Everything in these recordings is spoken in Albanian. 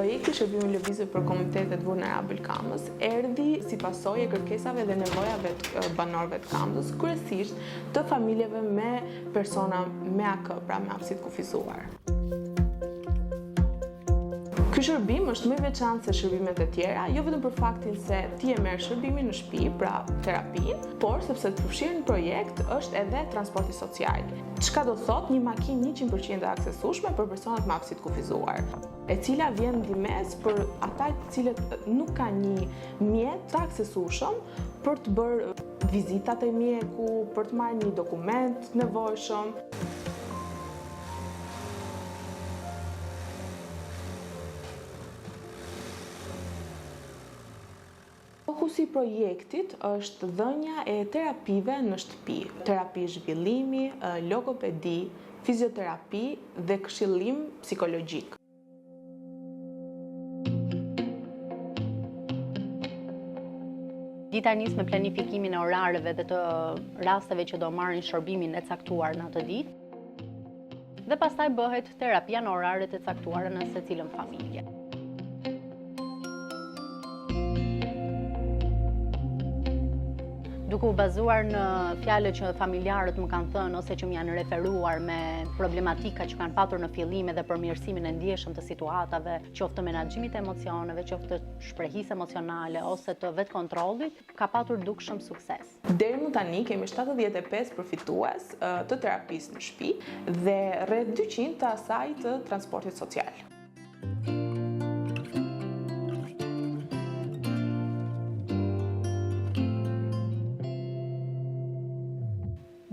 Projekti Shërbimi Lëvizje për Komunitetet Vulnerabël Kamës erdhi si pasojë e kërkesave dhe nevojave të banorëve të Kamës, kryesisht të familjeve me persona me AK, pra me aftësi të kufizuar. Ky shërbim është më i veçantë se shërbimet e tjera, jo vetëm për faktin se ti e merr shërbimin në shtëpi, pra terapinë, por sepse të përfshirë në projekt është edhe transporti social. Çka do thot një makinë 100% e aksesueshme për personat me aftësi të kufizuar, e cila vjen ndihmes për ata të cilët nuk kanë një mjet të aksesueshëm për të bërë vizitat e mjeku, për të marrë një dokument të nevojshëm. Fokusi i projektit është dhënia e terapive në shtëpi, terapi zhvillimi, logopedi, fizioterapi dhe këshillim psikologjik. Dita nis me planifikimin e orareve dhe të rasteve që do marrin shërbimin e caktuar në atë ditë. Dhe pastaj bëhet terapia në oraret e caktuara në secilën familje. Duke u bazuar në fjalët që familjarët më kanë thënë ose që më janë referuar me problematika që kanë patur në fillim edhe përmirësimin e ndjeshëm të situatave, qoftë të menaxhimit të emocioneve, qoftë të shprehjes emocionale ose të vetkontrollit, ka patur dukshëm sukses. Deri më tani kemi 75 përfitues të terapisë në shtëpi dhe rreth 200 të asaj të transportit social.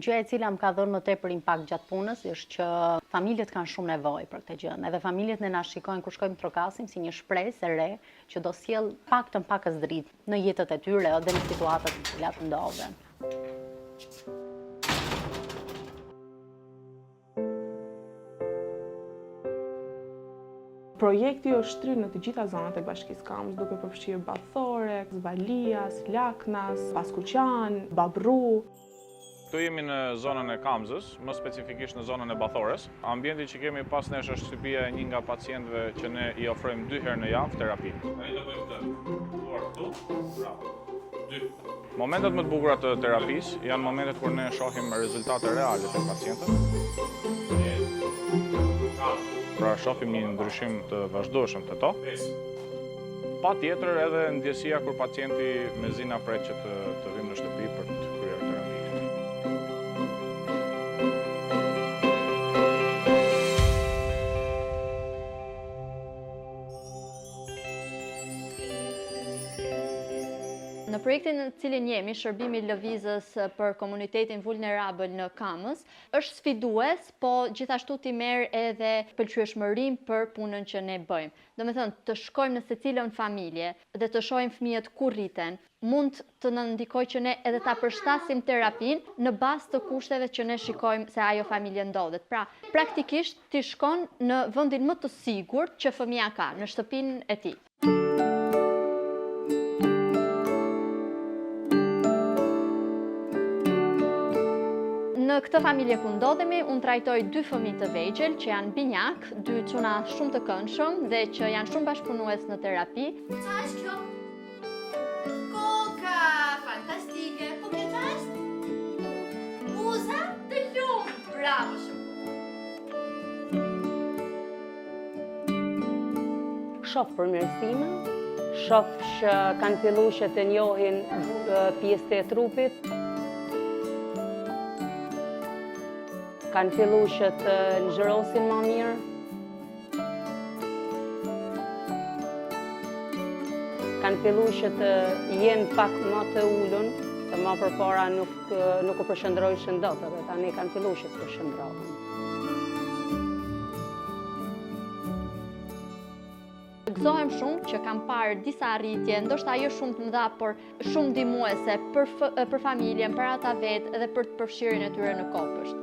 Gjëja e cila më ka dhënë më tepër impakt gjatë punës është që familjet kanë shumë nevojë për këtë gjë. Edhe familjet ne na shikojnë kur shkojmë trokasim si një shpresë e re që do sjell paktën pakës dritë në jetët e tyre edhe në situatat në cilat ndodhen. Projekti është shtrirë në të gjitha zonat e Bashkisë Kamës, duke përfshirë Bathore, Zvalias, Laknas, Paskuqan, Babru. Këtu jemi në zonën e Kamzës, më specifikisht në zonën e Bathores. Ambienti që kemi pas nesh është shtëpia e një nga pacientëve që ne i ofrojmë 2 herë në javë terapi. Tani do bëjmë këtë. Duar këtu, bravo. 2. Momentet më të bukura të terapisë janë momentet kur ne shohim rezultate reale të pacientëve. Pra shohim një ndryshim të vazhdueshëm të to. Patjetër edhe ndjesia kur pacienti mezina pret që të vim në shtëpi për të kryer terapi. Në projektin në cilin jemi, shërbimi lëvizjes për komunitetin vulnerabël në Kamës, është sfidues, po gjithashtu t'i merr edhe pëlqyeshmërinë për punën që ne bëjmë. Domethënë, të shkojmë në secilën familje dhe të shohim fëmijët ku rriten, mund të na ndikojë që ne edhe ta përshtasim terapinë në bazë të kushteve që ne shikojmë se ajo familje ndodhet. Pra, praktikisht ti shkon në vendin më të sigurt që fëmia ka, në shtëpinë e tij. Në këtë familje ku ndodhemi, unë trajtoj 2 fëmijë të vegjël që janë binjak, 2 çuna shumë të këndshëm dhe që janë shumë bashkëpunues në terapi. Qa është kjo? Koka! Fantastike! Po kjo qa është? Muza të lumë! Bravo shumë! Shoh përmirësime, shoh që kanë filluar që të njohin pjesët e trupit, kanë filluar që të ngjërosin më mirë. Kanë filluar që të jenë pak më të ulun, se më përpara nuk u përshëndrojshin dot, edhe tani kanë filluar që të përshëndrohen. Gëzohem shumë që kam parë disa arritje, ndoshta jo shumë të mëdha, por shumë ndihmuese për familjen, për ata vetë dhe për të përfshirjen e tyre në kopësht.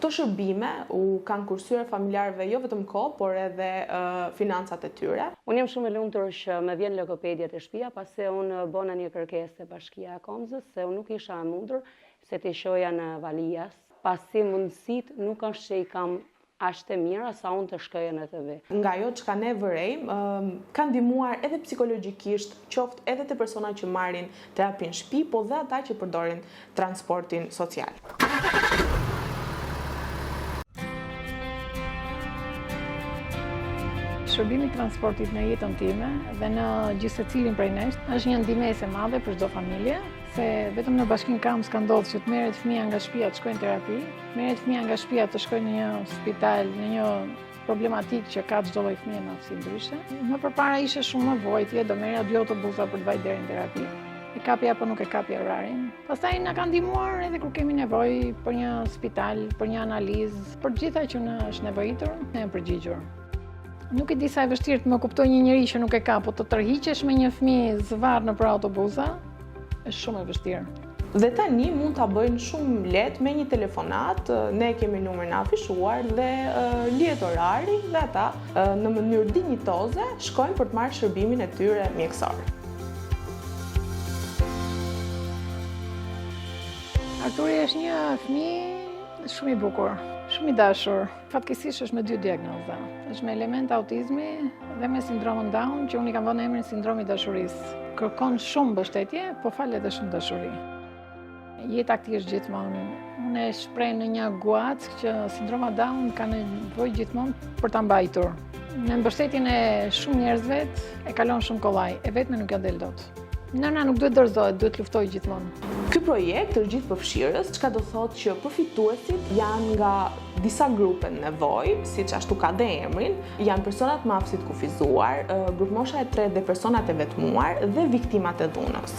Këto shërbime u kanë kursyer familjarëve jo vetëm kohë, por edhe financat e tyre. Unë jam shumë e lumtur që më vjen logopedja te shtëpia, pasi unë bëna një kërkesë te Bashkia e Komzës, se unë nuk isha mundur, se të shoja në Valijas, pasi mundësit nuk është që i kam ashtë të mira sa unë të shkoja në TV. Nga jo që ka ne vërejmë, kanë ndihmuar edhe psikologjikisht, qoftë edhe të persona që marrin terapi në shtëpi, po dhe ata që përdorin transportin social. Shërbimi i transportit në jetën time dhe në gjithë secilin prej nesh është një ndihmëse e madhe për çdo familje, se vetëm në Bashkinë Kams ka ndodhur që të merret fëmia nga shtëpia të shkojnë terapi, merret fëmia nga shtëpia të shkojnë në një spital, në një problematikë që ka çdo lloj fëmie me aftësi ndryshe. Më përpara ishte shumë më vojtje, do merrja 2 autobusa për të vajtë deri në terapi. E kapi apo nuk e kapi orarin. Pastaj na ka ndihmuar edhe kur kemi nevojë për një spital, për një analizë, për gjitha që na është nevojitur, ne jemi përgjigjur. Nuk e di sa e vështirë të më kuptoj një njeri që nuk e ka, po të tërhiqesh me një fëmijë zvarr nëpër autobusa, është shumë e vështirë. Dhe tani mund ta bëjnë shumë lehtë me një telefonat, ne kemi numrin afishuar dhe lihet orari dhe ata në mënyrë dinjitoze shkojnë për të marrë shërbimin e tyre mjekësor. Arturi është një fëmijë shumë i bukur, shumë i dashur. Fatkeqësisht është me 2 diagnoza. Është me element autizmi dhe me sindromën Down, që unë i kam vënë emrin sindromi i dashurisë. Kërkon shumë mbështetje, po fal edhe shumë dashuri. Jeta këtij është gjithmonë. Unë e shpreh në një guac që sindroma Down ka nevojë gjithmonë për ta mbajtur. Me mbështetjen e shumë njerëzve e kalon shumë kollaj, e vetme nuk ja del dot. Nëna nuk duhet dorëzohet, duhet luftoj gjithmonë. Ky projekt është gjithëpërfshirës, çka do thotë që përfituesit janë nga disa grupe nevojë, siç ashtu ka dhe emrin, janë personat me aftësi të kufizuar, grupmosha e 3 dhe personat e vetmuar dhe viktimat e dhunës.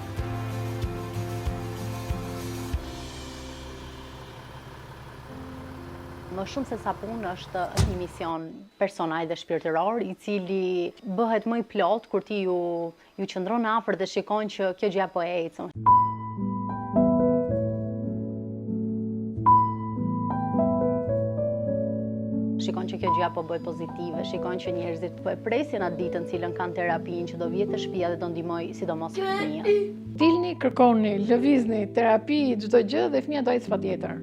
Më shumë se sa punë është një mision personal dhe shpirtëror, i cili bëhet më i plot kur ti ju qëndron afër dhe shikon që kjo gjë po e ecën. Shikon që kjo gjë po bëj pozitive, shikon që njerëzit po e presin atë ditën cilën kanë terapinë, që do vjet te shtëpia dhe do ndihmoj sidomos fëmijët. Dilni, kërkoni, lëvizni, terapi, çdo gjë dhe fëmia do ecë patjetër.